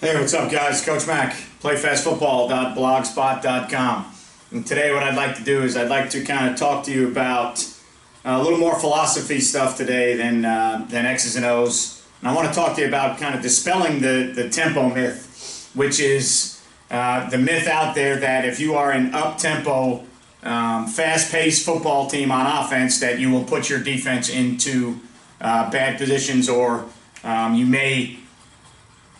Hey, what's up, guys? Coach Mac, playfastfootball.blogspot.com. And today what I'd like to do is I'd like to kind of talk to you about a little more philosophy stuff today than X's and O's. And I want to talk to you about kind of dispelling the tempo myth, which is the myth out there that if you are an up-tempo, fast-paced football team on offense, that you will put your defense into bad positions, or you may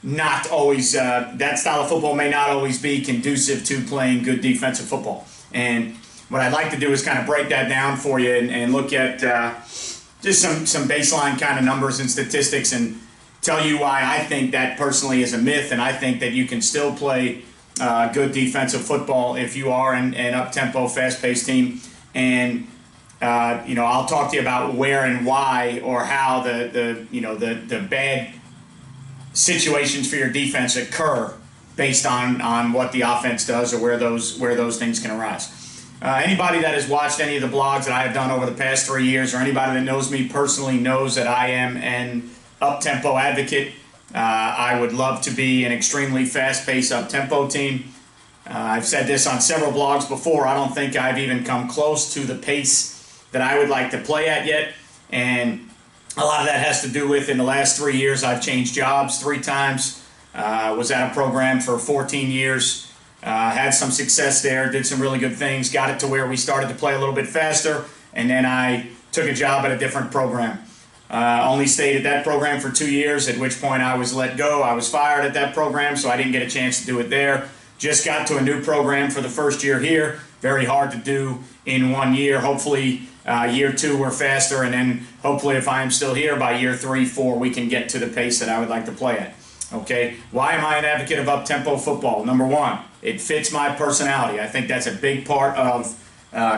not always, that style of football may not always be conducive to playing good defensive football. And what I'd like to do is kind of break that down for you and look at just some baseline kind of numbers and statistics and tell you why I think that personally is a myth, and I think that you can still play good defensive football if you are an up-tempo, fast-paced team. And I'll talk to you about where and why, or how the bad situations for your defense occur based on what the offense does, or where those things can arise. Anybody that has watched any of the blogs that I have done over the past 3 years, or anybody that knows me personally, knows that I am an up-tempo advocate. I would love to be an extremely fast-paced up-tempo team. I've said this on several blogs before. I don't think I've even come close to the pace that I would like to play at yet, and a lot of that has to do with, in the last 3 years, I've changed jobs 3 times. Was at a program for 14 years. Had some success there, did some really good things, got it to where we started to play a little bit faster, and then I took a job at a different program. Only stayed at that program for 2 years, at which point I was let go. I was fired at that program, so I didn't get a chance to do it there. Just got to a new program for the first year here. Very hard to do in 1 year. Hopefully year 2 we're faster, and then hopefully if I'm still here by year 3, 4, we can get to the pace that I would like to play at. Okay, why am I an advocate of up-tempo football? Number one, it fits my personality. I think that's a big part of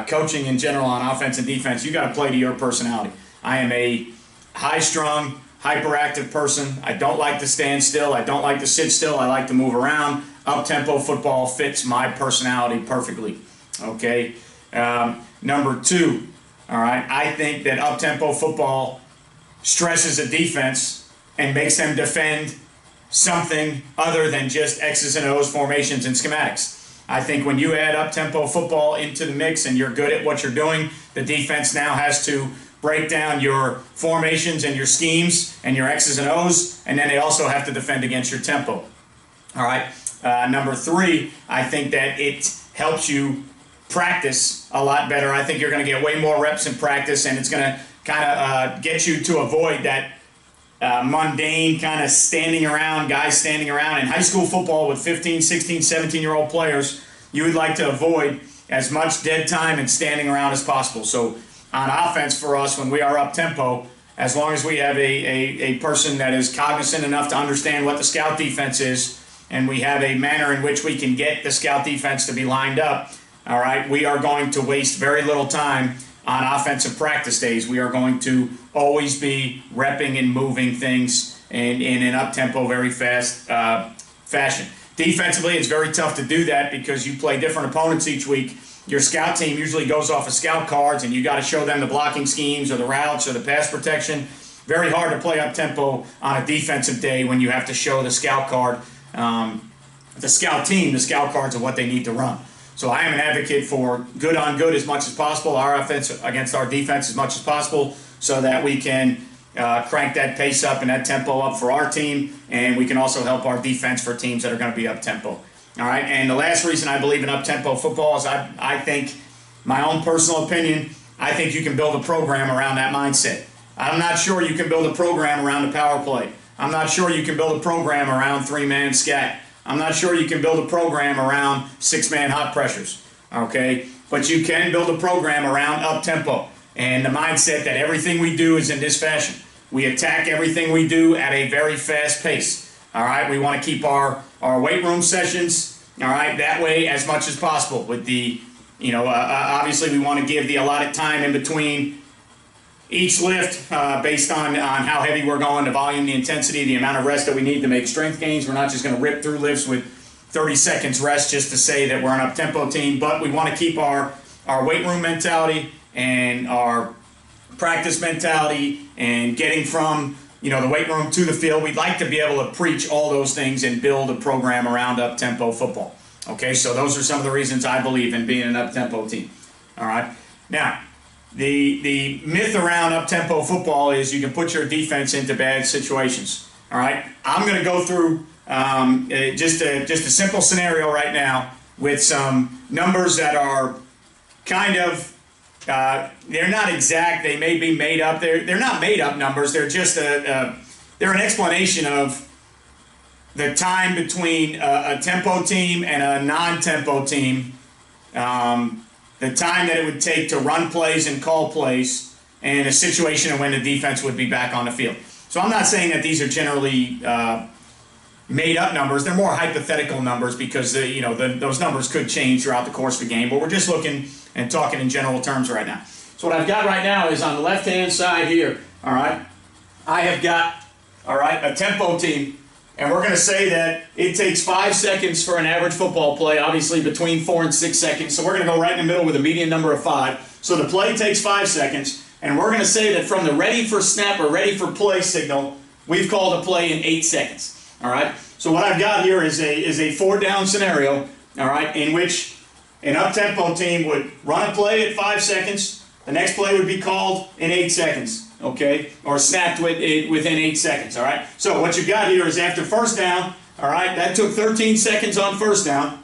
coaching in general on offense and defense. You got to play to your personality. I am a high-strung, hyperactive person. I don't like to stand still. I don't like to sit still. I like to move around. Up-tempo football fits my personality perfectly. Okay, number two, all right, I think that up-tempo football stresses a defense and makes them defend something other than just X's and O's, formations and schematics. I think when you add up-tempo football into the mix and you're good at what you're doing, the defense now has to break down your formations and your schemes and your X's and O's, and then they also have to defend against your tempo. All right. Number three, I think that it helps you practice a lot better. I think you're going to get way more reps in practice, and it's going to kind of get you to avoid that mundane kind of guys standing around. In high school football with 15, 16, 17-year-old players, you would like to avoid as much dead time and standing around as possible. So on offense for us, when we are up-tempo, as long as we have a person that is cognizant enough to understand what the scout defense is, and we have a manner in which we can get the scout defense to be lined up, all right, we are going to waste very little time on offensive practice days. We are going to always be repping and moving things in an up-tempo, very fast fashion. Defensively, it's very tough to do that because you play different opponents each week. Your scout team usually goes off of scout cards, and you got to show them the blocking schemes or the routes or the pass protection. Very hard to play up-tempo on a defensive day when you have to show the scout card, the scout team, the scout cards of what they need to run. So I am an advocate for good on good as much as possible, our offense against our defense as much as possible, so that we can crank that pace up and that tempo up for our team, and we can also help our defense for teams that are going to be up-tempo. All right, and the last reason I believe in up-tempo football is I think, my own personal opinion, I think you can build a program around that mindset. I'm not sure you can build a program around the power play. I'm not sure you can build a program around 3-man scat. I'm not sure you can build a program around 6-man hot pressures, okay? But you can build a program around up-tempo and the mindset that everything we do is in this fashion. We attack everything we do at a very fast pace, all right? We want to keep our weight room sessions, all right, that way as much as possible. With the, obviously we want to give the allotted time in between each lift based on how heavy we're going, the volume, the intensity, the amount of rest that we need to make strength gains. We're not just going to rip through lifts with 30 seconds rest just to say that we're an up-tempo team, but we want to keep our weight room mentality and our practice mentality and getting from the weight room to the field. We'd like to be able to preach all those things and build a program around up-tempo football. Okay, so those are some of the reasons I believe in being an up-tempo team. All right. Now, the myth around up-tempo football is you can put your defense into bad situations. All right. I'm going to go through just a simple scenario right now with some numbers that are kind of they're not exact. They may be made up. They're not made up numbers. They're just they're an explanation of the time between a tempo team and a non-tempo team. The time that it would take to run plays and call plays, and a situation when the defense would be back on the field. So I'm not saying that these are generally made up numbers. They're more hypothetical numbers because those numbers could change throughout the course of the game. But we're just looking and talking in general terms right now. So what I've got right now is on the left-hand side here, all right, I have got, all right, a tempo team. And we're going to say that it takes 5 seconds for an average football play, obviously between 4 and 6 seconds. So we're going to go right in the middle with a median number of 5. So the play takes 5 seconds. And we're going to say that from the ready for snap or ready for play signal, we've called a play in 8 seconds. All right. So what I've got here is a 4-down scenario, all right, in which an up-tempo team would run a play at 5 seconds. The next play would be called in 8 seconds. Okay, or snapped within 8 seconds, all right? So what you got here is after first down, all right, that took 13 seconds on first down.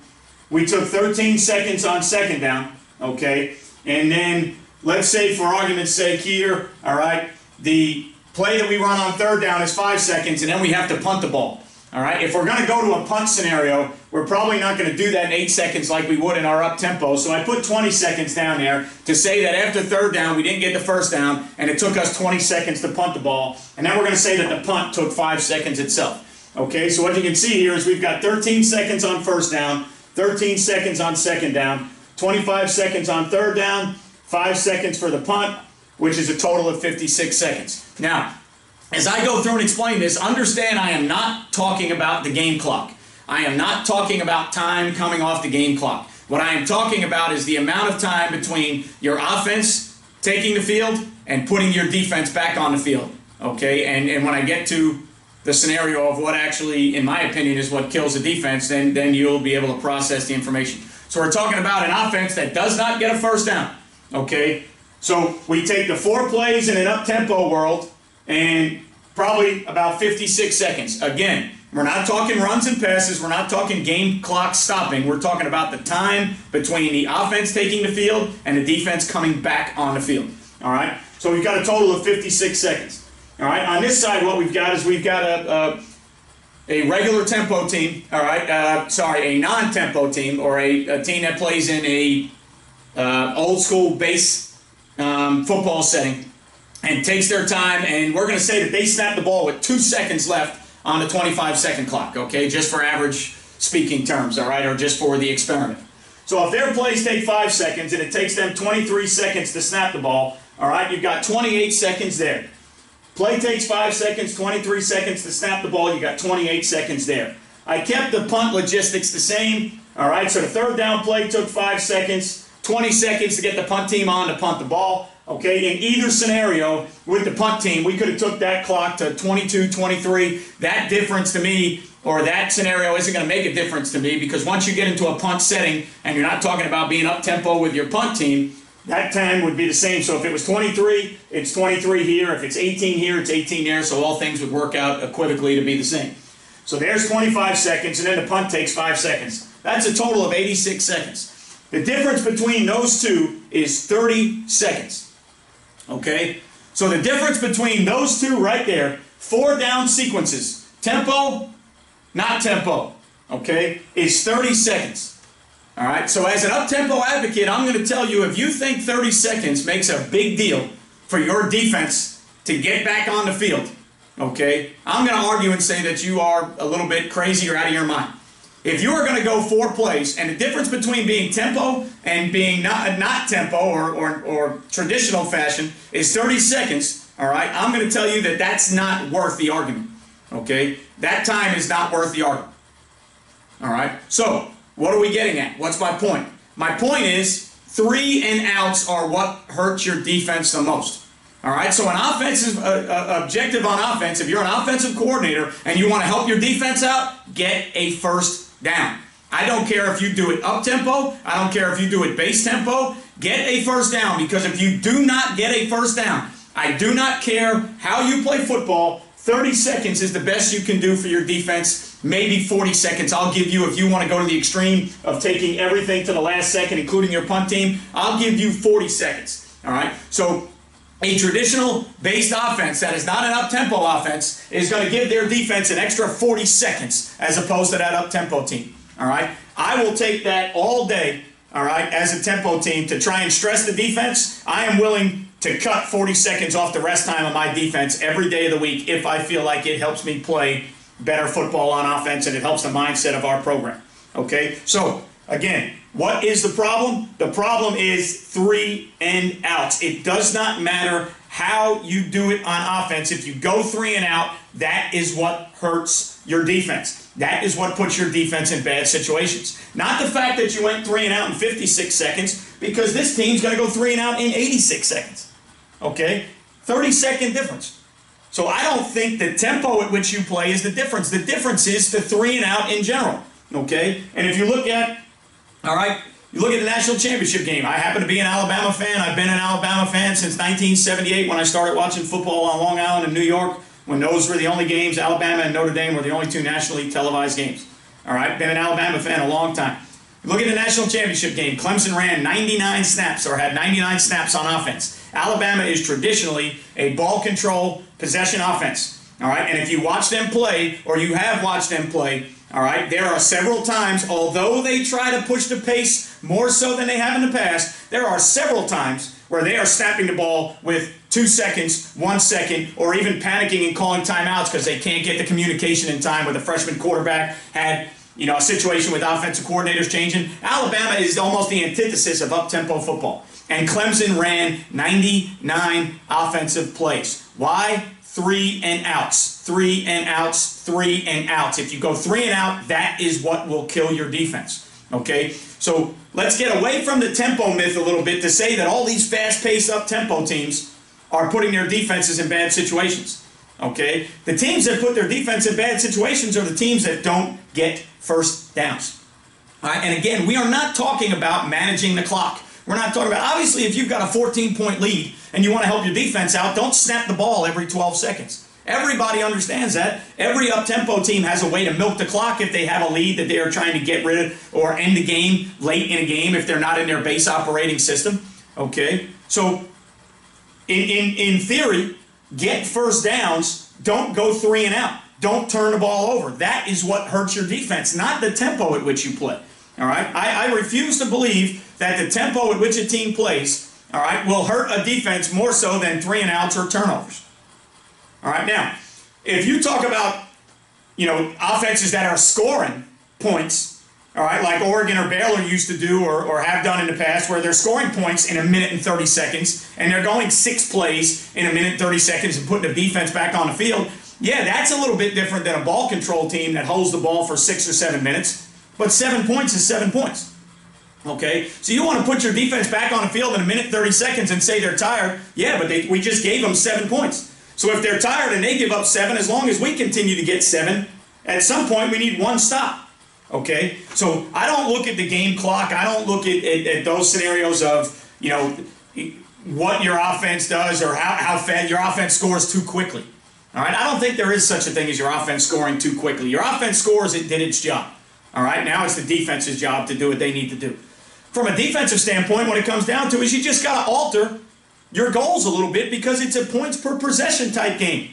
We took 13 seconds on second down, okay? And then let's say for argument's sake here, all right, the play that we run on third down is 5 seconds, and then we have to punt the ball, all right? If we're going to go to a punt scenario, we're probably not going to do that in 8 seconds like we would in our up-tempo. So I put 20 seconds down there to say that after third down, we didn't get the first down, and it took us 20 seconds to punt the ball. And then we're going to say that the punt took 5 seconds itself. Okay, so what you can see here is we've got 13 seconds on first down, 13 seconds on second down, 25 seconds on third down, 5 seconds for the punt, which is a total of 56 seconds. Now, as I go through and explain this, understand I am not talking about the game clock. I am not talking about time coming off the game clock. What I am talking about is the amount of time between your offense taking the field and putting your defense back on the field. Okay, and when I get to the scenario of what actually, in my opinion, is what kills the defense, then you'll be able to process the information. So we're talking about an offense that does not get a first down. Okay, so we take the 4 plays in an up-tempo world and probably about 56 seconds. Again, we're not talking runs and passes. We're not talking game clock stopping. We're talking about the time between the offense taking the field and the defense coming back on the field. All right? So we've got a total of 56 seconds. All right? On this side, what we've got is we've got a regular tempo team. All right? A non-tempo team, or a team that plays in a old school base football setting and takes their time. And we're going to say that they snap the ball with 2 seconds left on the 25-second clock, okay, just for average speaking terms, all right, or just for the experiment. So if their plays take 5 seconds and it takes them 23 seconds to snap the ball, all right, you've got 28 seconds there. Play takes 5 seconds, 23 seconds to snap the ball, you got 28 seconds there. I kept the punt logistics the same, all right, so the third down play took 5 seconds, 20 seconds to get the punt team on to punt the ball. Okay, in either scenario with the punt team, we could have took that clock to 22, 23. That difference to me, or that scenario isn't going to make a difference to me, because once you get into a punt setting and you're not talking about being up-tempo with your punt team, that time would be the same. So if it was 23, it's 23 here. If it's 18 here, it's 18 there. So all things would work out equivocally to be the same. So there's 25 seconds, and then the punt takes 5 seconds. That's a total of 86 seconds. The difference between those two is 30 seconds. Okay, so the difference between those two right there, 4 down sequences, tempo, not tempo, okay, is 30 seconds. All right, so as an up-tempo advocate, I'm going to tell you, if you think 30 seconds makes a big deal for your defense to get back on the field, okay, I'm going to argue and say that you are a little bit crazy or out of your mind. If you are going to go 4 plays, and the difference between being tempo and being not tempo or traditional fashion is 30 seconds, all right, I'm going to tell you that that's not worth the argument, okay? That time is not worth the argument, all right? So, what are we getting at? What's my point? My point is 3 and outs are what hurts your defense the most, All right, so an offensive objective on offense, if you're an offensive coordinator and you want to help your defense out, get a first down. I don't care if you do it up-tempo. I don't care if you do it base tempo. Get a first down, because if you do not get a first down, I do not care how you play football, 30 seconds is the best you can do for your defense, maybe 40 seconds. I'll give you, if you want to go to the extreme of taking everything to the last second, including your punt team, I'll give you 40 seconds. All right? So a traditional based offense that is not an up-tempo offense is going to give their defense an extra 40 seconds as opposed to that up-tempo team. All right? I will take that all day, all right, as a tempo team to try and stress the defense. I am willing to cut 40 seconds off the rest time of my defense every day of the week if I feel like it helps me play better football on offense and it helps the mindset of our program. Okay? So, again, what is the problem? The problem is 3 and outs. It does not matter how you do it on offense. If you go 3 and out, that is what hurts your defense. That is what puts your defense in bad situations. Not the fact that you went 3 and out in 56 seconds, because this team's going to go 3 and out in 86 seconds. Okay? 30-second difference. So I don't think the tempo at which you play is the difference. The difference is the 3 and out in general. Okay? And if you look at, all right, you look at the national championship game. I happen to be an Alabama fan. I've been an Alabama fan since 1978 when I started watching football on Long Island in New York, when those were the only games. Alabama and Notre Dame were the only 2 nationally televised games. All right? Been an Alabama fan a long time. Look at the national championship game. Clemson ran 99 snaps, or had 99 snaps on offense. Alabama is traditionally a ball control possession offense. All right? And if you watch them play, or you have watched them play, all right, there are several times, although they try to push the pace more so than they have in the past, there are several times where they are snapping the ball with 2 seconds, 1 second, or even panicking and calling timeouts because they can't get the communication in time. With a freshman quarterback had, a situation with offensive coordinators changing. Alabama is almost the antithesis of up-tempo football. And Clemson ran 99 offensive plays. Why? 3 and outs. 3 and outs. 3 and outs. If you go 3 and out, that is what will kill your defense. Okay? So let's get away from the tempo myth a little bit to say that all these fast-paced up-tempo teams are putting their defenses in bad situations. Okay? The teams that put their defense in bad situations are the teams that don't get first downs. All right? And again, we are not talking about managing the clock. We're not talking about, obviously, if you've got a 14-point lead and you want to help your defense out, don't snap the ball every 12 seconds. Everybody understands that. Every up-tempo team has a way to milk the clock if they have a lead that they are trying to get rid of or end the game late in a game if they're not in their base operating system. Okay? So, in theory, get first downs. Don't go 3 and out. Don't turn the ball over. That is what hurts your defense, not the tempo at which you play. All right? I refuse to believe that the tempo at which a team plays, all right, will hurt a defense more so than 3 and outs or turnovers. All right? Now, if you talk about, offenses that are scoring points, all right, like Oregon or Baylor used to do or have done in the past, where they're scoring points in 1 minute and 30 seconds, and they're going 6 plays in 1 minute and 30 seconds and putting the defense back on the field, yeah, that's a little bit different than a ball control team that holds the ball for 6 or 7 minutes. But 7 points is 7 points. Okay? So you want to put your defense back on the field in 1 minute 30 seconds and say they're tired. Yeah, but we just gave them 7 points. So if they're tired and they give up 7, as long as we continue to get 7, at some point we need 1 stop. Okay? So I don't look at the game clock. I don't look at those scenarios of, what your offense does or how fast your offense scores too quickly. All right? I don't think there is such a thing as your offense scoring too quickly. Your offense scores, it did its job. All right? Now it's the defense's job to do what they need to do. From a defensive standpoint, what it comes down to is you just got to alter your goals a little bit because it's a points per possession type game.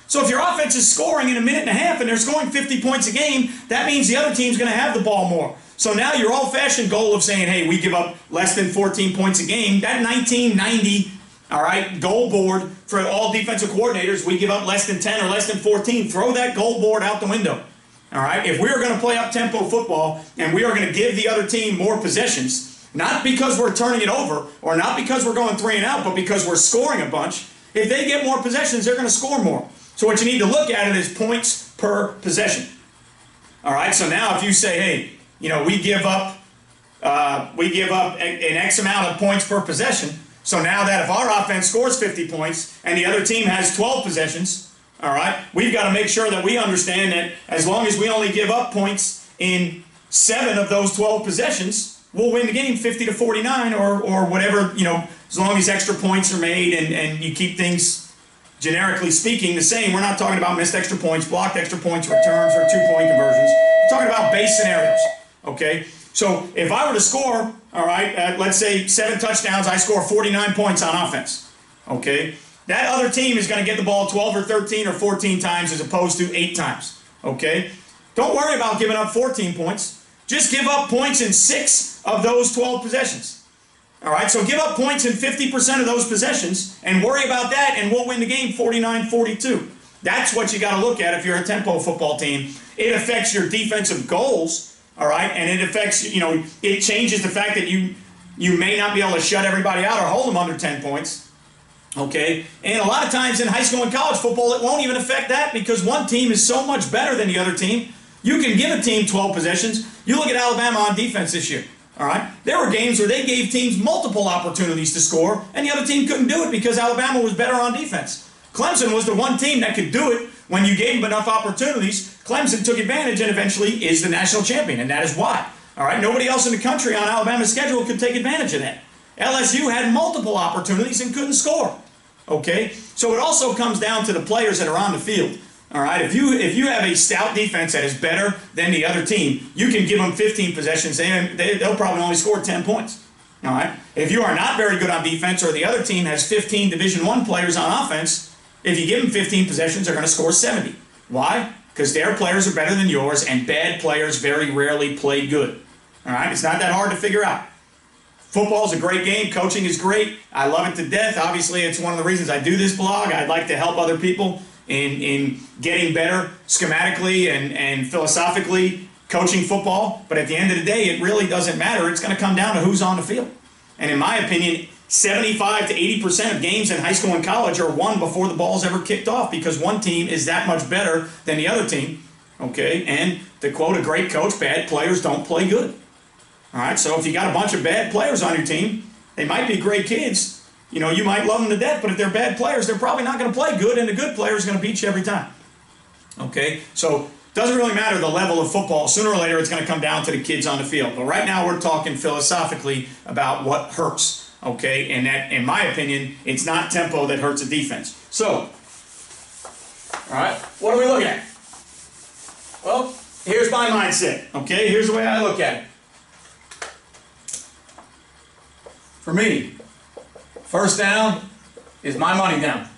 So if your offense is scoring in 1.5 minutes and they're scoring 50 points a game, that means the other team's going to have the ball more. So now your old-fashioned goal of saying, hey, we give up less than 14 points a game, that 1990, all right, goal board for all defensive coordinators, we give up less than 10 or less than 14, throw that goal board out the window. All right, if we are going to play up-tempo football and we are going to give the other team more possessions, not because we're turning it over or not because we're going 3 and out, but because we're scoring a bunch, if they get more possessions, they're going to score more. So what you need to look at it is points per possession. All right, so now if you say, hey, we give up an X amount of points per possession, So now that if our offense scores 50 points and the other team has 12 possessions, all right, we've got to make sure that we understand that as long as we only give up points in 7 of those 12 possessions, we'll win the game 50-49 or whatever, as long as extra points are made and you keep things, generically speaking, the same. We're not talking about missed extra points, blocked extra points, returns, or 2-point conversions. We're talking about base scenarios, okay? So if I were to score, all right, let's say 7 touchdowns, I score 49 points on offense, okay? That other team is going to get the ball 12 or 13 or 14 times as opposed to 8 times, okay? Don't worry about giving up 14 points. Just give up points in 6 of those 12 possessions, all right? So give up points in 50% of those possessions and worry about that, and we'll win the game 49-42. That's what you got to look at if you're a tempo football team. It affects your defensive goals. All right, and it affects, it changes the fact that you may not be able to shut everybody out or hold them under 10 points, okay? And a lot of times in high school and college football, it won't even affect that because one team is so much better than the other team. You can give a team 12 possessions. You look at Alabama on defense this year, all right? There were games where they gave teams multiple opportunities to score, and the other team couldn't do it because Alabama was better on defense. Clemson was the one team that could do it. When you gave them enough opportunities, Clemson took advantage and eventually is the national champion, and that is why. All right, nobody else in the country on Alabama's schedule could take advantage of that. LSU had multiple opportunities and couldn't score. Okay, so it also comes down to the players that are on the field. All right, if you have a stout defense that is better than the other team, you can give them 15 possessions, they'll probably only score 10 points. All right, if you are not very good on defense or the other team has 15 Division I players on offense, if you give them 15 possessions, they're going to score 70. Why? Because their players are better than yours, and bad players very rarely play good. All right? It's not that hard to figure out. Football's a great game. Coaching is great. I love it to death. Obviously, it's one of the reasons I do this blog. I'd like to help other people in getting better schematically and philosophically coaching football. But at the end of the day, it really doesn't matter. It's going to come down to who's on the field. And in my opinion, 75 to 80% of games in high school and college are won before the ball's ever kicked off because one team is that much better than the other team, okay? And to quote a great coach, bad players don't play good. All right, so if you got a bunch of bad players on your team, they might be great kids. You might love them to death, but if they're bad players, they're probably not going to play good, and the good player is going to beat you every time. Okay, so it doesn't really matter the level of football. Sooner or later, it's going to come down to the kids on the field. But right now, we're talking philosophically about what hurts. Okay, and that, in my opinion, it's not tempo that hurts a defense. So, all right, what are we looking at? Well, here's my mindset. Okay, here's the way I look at it. For me, first down is my money down.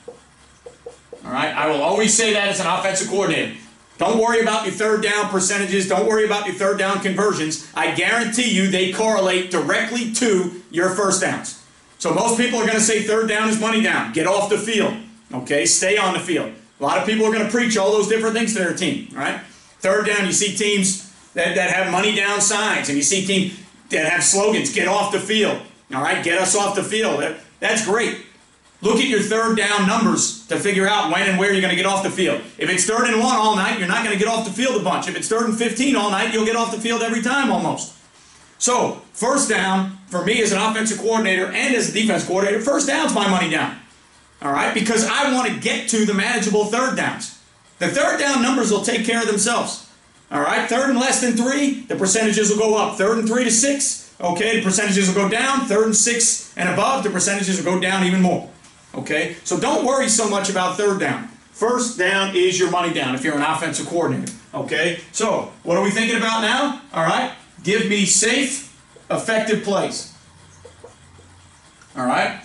All right, I will always say that as an offensive coordinator. Don't worry about your third down percentages. Don't worry about your third down conversions. I guarantee you they correlate directly to your first downs. So most people are going to say third down is money down. Get off the field. Okay, stay on the field. A lot of people are going to preach all those different things to their team. All right, third down, you see teams that have money down signs, and you see teams that have slogans, get off the field. All right, get us off the field. That's great. Look at your third down numbers to figure out when and where you're going to get off the field. If it's 3rd and 1 all night, you're not going to get off the field a bunch. If it's 3rd and 15 all night, you'll get off the field every time almost. So, first down, for me as an offensive coordinator and as a defense coordinator, first down's my money down. All right? Because I want to get to the manageable third downs. The third down numbers will take care of themselves. All right? 3rd and less than 3, the percentages will go up. 3rd and 3 to 6, okay, the percentages will go down. 3rd and 6 and above, the percentages will go down even more. Okay? So don't worry so much about third down. First down is your money down if you're an offensive coordinator. Okay? So, what are we thinking about now? All right? Give me safe, effective plays. All right?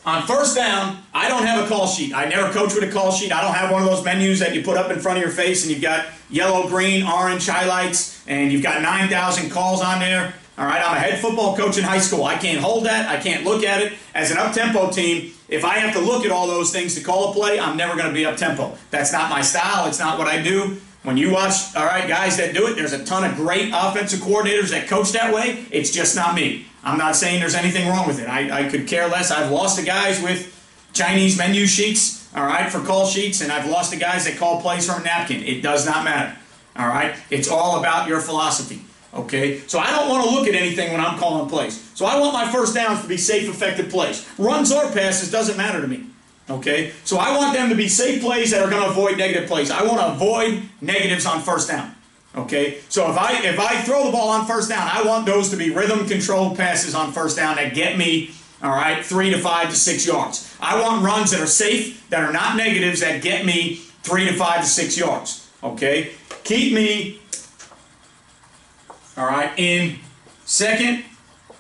On first down, I don't have a call sheet. I never coach with a call sheet. I don't have one of those menus that you put up in front of your face and you've got yellow, green, orange highlights and you've got 9,000 calls on there. All right, I'm a head football coach in high school. I can't hold that. I can't look at it. As an up-tempo team, if I have to look at all those things to call a play, I'm never going to be up-tempo. That's not my style. It's not what I do. When you watch, all right, guys that do it, there's a ton of great offensive coordinators that coach that way. It's just not me. I'm not saying there's anything wrong with it. I could care less. I've lost to guys with Chinese menu sheets, all right, for call sheets, and I've lost to guys that call plays from a napkin. It does not matter, all right? It's all about your philosophy, Okay, so I don't want to look at anything when I'm calling plays. So I want my first downs to be safe, effective plays. Runs or passes doesn't matter to me. Okay, so I want them to be safe plays that are going to avoid negative plays. I want to avoid negatives on first down. Okay, so if I throw the ball on first down, I want those to be rhythm-controlled passes on first down that get me, all right, 3 to 5 to 6 yards. I want runs that are safe, that are not negatives, that get me 3 to 5 to 6 yards. Okay, keep me, all right, in 2nd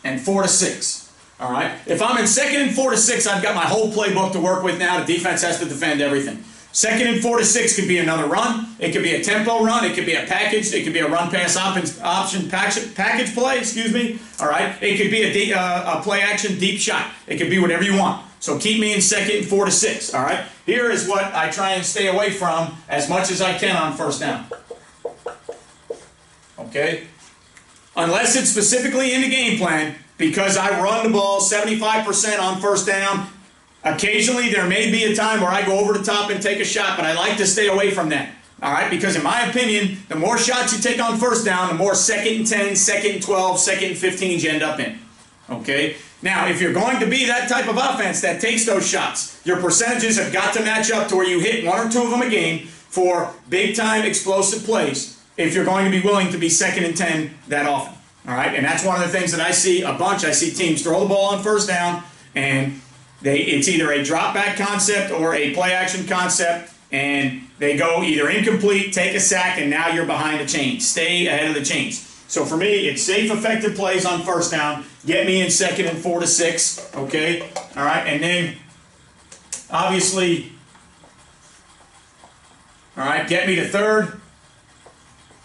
and 4 to 6. All right, if I'm in 2nd and 4 to 6, I've got my whole playbook to work with now. The defense has to defend everything. 2nd and 4 to 6 could be another run. It could be a tempo run. It could be a package. It could be a run-pass option package play. Excuse me. All right. It could be a play-action deep shot. It could be whatever you want. So keep me in 2nd and 4 to 6. All right. Here is what I try and stay away from as much as I can on first down. Okay. Unless it's specifically in the game plan, because I run the ball 75% on first down. Occasionally, there may be a time where I go over the top and take a shot, but I like to stay away from that. All right? Because in my opinion, the more shots you take on first down, the more 2nd and 10, 2nd and 12, 2nd and 15 you end up in. Okay? Now, if you're going to be that type of offense that takes those shots, your percentages have got to match up to where you hit 1 or 2 of them a game for big-time explosive plays if you're going to be willing to be 2nd and 10 that often. All right? And that's one of the things that I see a bunch. I see teams throw the ball on first down, and it's either a drop back concept or a play action concept, and they go either incomplete, take a sack, and now you're behind the chains. Stay ahead of the chains. So for me, it's safe, effective plays on first down. Get me in 2nd and 4 to 6. Okay? All right? And then, obviously, all right, get me to 3rd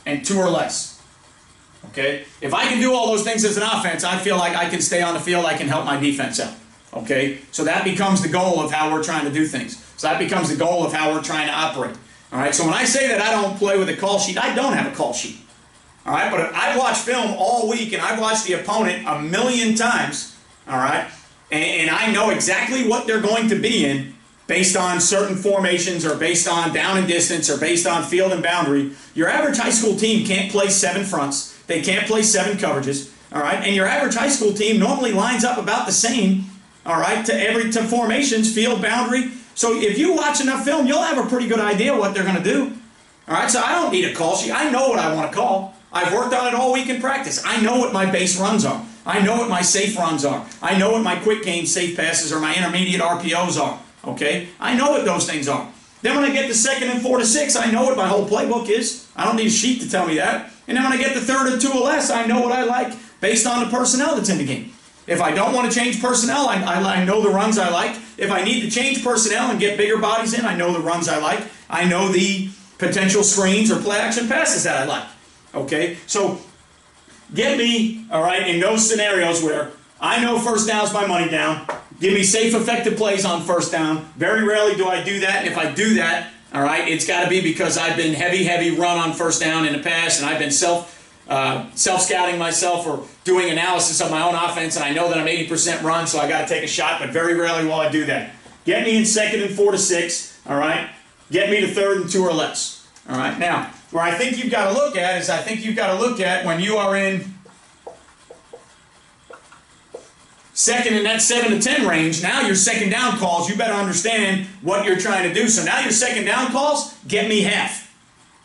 and 2 or less. Okay? If I can do all those things as an offense, I feel like I can stay on the field. I can help my defense out. Okay, so that becomes the goal of how we're trying to do things. So that becomes the goal of how we're trying to operate. All right, so when I say that I don't play with a call sheet, I don't have a call sheet. All right, but I've watched film all week, and I've watched the opponent a million times. All right, and I know exactly what they're going to be in based on certain formations or based on down and distance or based on field and boundary. Your average high school team can't play 7 fronts. They can't play 7 coverages. All right, and your average high school team normally lines up about the same. All right, to formations, field, boundary. So if you watch enough film, you'll have a pretty good idea what they're going to do. All right, so I don't need a call sheet. I know what I want to call. I've worked on it all week in practice. I know what my base runs are. I know what my safe runs are. I know what my quick game safe passes or my intermediate RPOs are. Okay, I know what those things are. Then when I get to 2nd and 4 to 6, I know what my whole playbook is. I don't need a sheet to tell me that. And then when I get to 3rd and 2 or less, I know what I like based on the personnel that's in the game. If I don't want to change personnel, I know the runs I like. If I need to change personnel and get bigger bodies in, I know the runs I like. I know the potential screens or play action passes that I like. Okay, so get me, all right, in those scenarios where I know first down's my money down. Give me safe, effective plays on first down. Very rarely do I do that. And if I do that, all right, it's got to be because I've been heavy run on first down in the past, and I've been self-scouting myself or doing analysis of my own offense, and I know that I'm 80% run, so I got to take a shot, but very rarely will I do that. Get me in 2nd and 4 to 6, all right? Get me to 3rd and 2 or less, all right? Now, where I think you've got to look at is I think you've got to look at when you are in 2nd and that 7 to 10 range. Now your 2nd down calls, you better understand what you're trying to do. So now your 2nd down calls, get me half.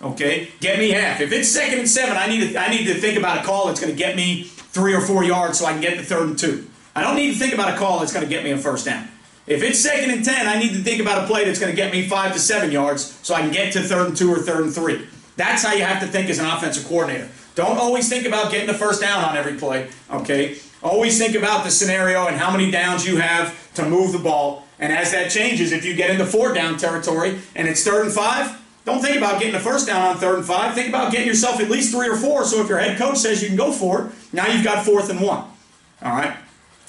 Okay, get me half. If it's 2nd and 7, I need to think about a call that's going to get me 3 or 4 yards so I can get to 3rd and 2. I don't need to think about a call that's going to get me a first down. If it's 2nd and 10, I need to think about a play that's going to get me 5 to 7 yards so I can get to 3rd and 2 or 3rd and 3. That's how you have to think as an offensive coordinator. Don't always think about getting the first down on every play. Okay, always think about the scenario and how many downs you have to move the ball. And as that changes, if you get into 4 down territory and it's 3rd and 5. Don't think about getting a first down on 3rd and 5. Think about getting yourself at least 3 or 4. So if your head coach says you can go for it, now you've got 4th and 1. All right?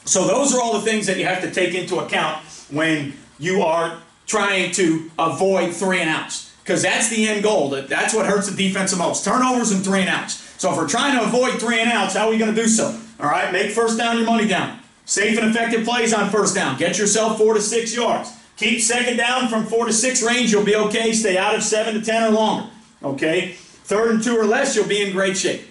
So those are all the things that you have to take into account when you are trying to avoid 3 and outs. Because that's the end goal. That's what hurts the defense the most. Turnovers and 3 and outs. So if we're trying to avoid 3 and outs, how are we going to do so? All right? Make first down your money down. Safe and effective plays on first down. Get yourself 4 to 6 yards. Keep 2nd down from 4 to 6 range, you'll be okay. Stay out of 7 to 10 or longer. Okay? 3rd and 2 or less, you'll be in great shape.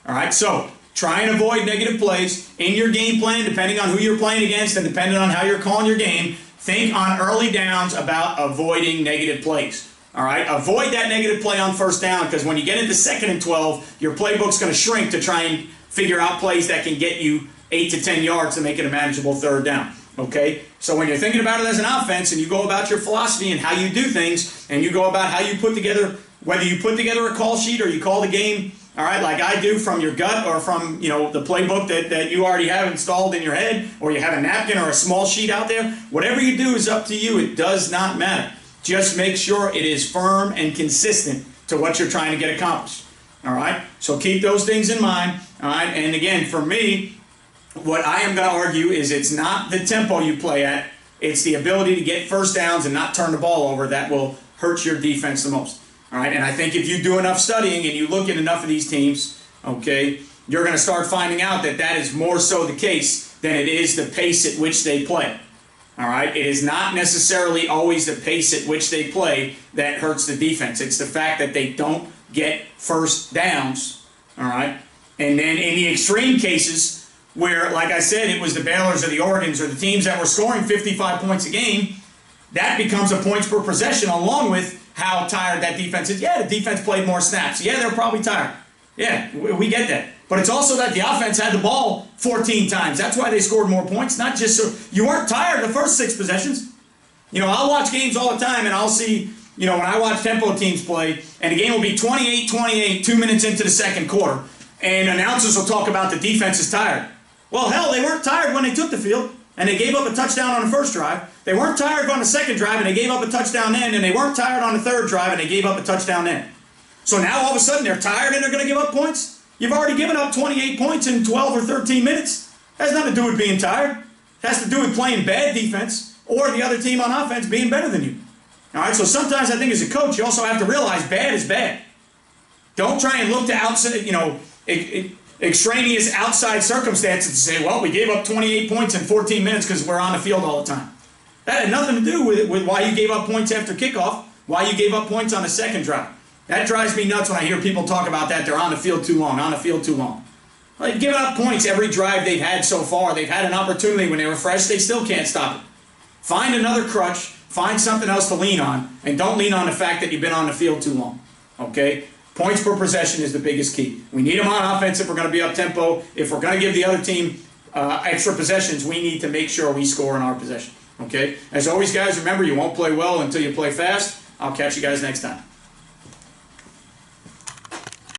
All right, so try and avoid negative plays in your game plan, depending on who you're playing against and depending on how you're calling your game. Think on early downs about avoiding negative plays. All right, avoid that negative play on first down, because when you get into 2nd and 12, your playbook's going to shrink to try and figure out plays that can get you 8 to 10 yards to make it a manageable 3rd down. Okay, so when you're thinking about it as an offense and you go about your philosophy and how you do things, and you go about how you put together, whether you put together a call sheet or you call the game, all right, like I do, from your gut or from, you know, the playbook that you already have installed in your head, or you have a napkin or a small sheet out there, whatever you do is up to you. It does not matter. Just make sure it is firm and consistent to what you're trying to get accomplished. All right, so keep those things in mind. All right, and again, for me, what I am going to argue is it's not the tempo you play at, it's the ability to get first downs and not turn the ball over that will hurt your defense the most. All right, and I think if you do enough studying and you look at enough of these teams, okay, you're going to start finding out that that is more so the case than it is the pace at which they play. All right, it is not necessarily always the pace at which they play that hurts the defense. It's the fact that they don't get first downs. All right, and then in the extreme cases where, like I said, it was the Baylors or the Oregons or the teams that were scoring 55 points a game, that becomes a points per possession along with how tired that defense is. Yeah, the defense played more snaps. Yeah, they're probably tired. Yeah, we get that. But it's also that the offense had the ball 14 times. That's why they scored more points, not just so you weren't tired the first 6 possessions. You know, I'll watch games all the time and I'll see, you know, when I watch tempo teams play, and the game will be 28-28, 2 minutes into the 2nd quarter, and announcers will talk about the defense is tired. Well, hell, they weren't tired when they took the field, and they gave up a touchdown on the 1st drive. They weren't tired on the 2nd drive, and they gave up a touchdown then, and they weren't tired on the 3rd drive, and they gave up a touchdown then. So now all of a sudden they're tired and they're going to give up points? You've already given up 28 points in 12 or 13 minutes. It has nothing to do with being tired. It has to do with playing bad defense or the other team on offense being better than you. All right, so sometimes I think as a coach you also have to realize bad is bad. Don't try and look to outside, you know, extraneous outside circumstances to say, well, we gave up 28 points in 14 minutes because we're on the field all the time. That had nothing to do with why you gave up points after kickoff, why you gave up points on the 2nd drive. That drives me nuts when I hear people talk about that. They're on the field too long, on the field too long. Well, they've given up points every drive they've had so far. They've had an opportunity when they were fresh. They still can't stop it. Find another crutch. Find something else to lean on. And don't lean on the fact that you've been on the field too long. Okay? Points per possession is the biggest key. We need them on offense if we're going to be up-tempo. If we're going to give the other team extra possessions, we need to make sure we score in our possession. Okay? As always, guys, remember, you won't play well until you play fast. I'll catch you guys next time.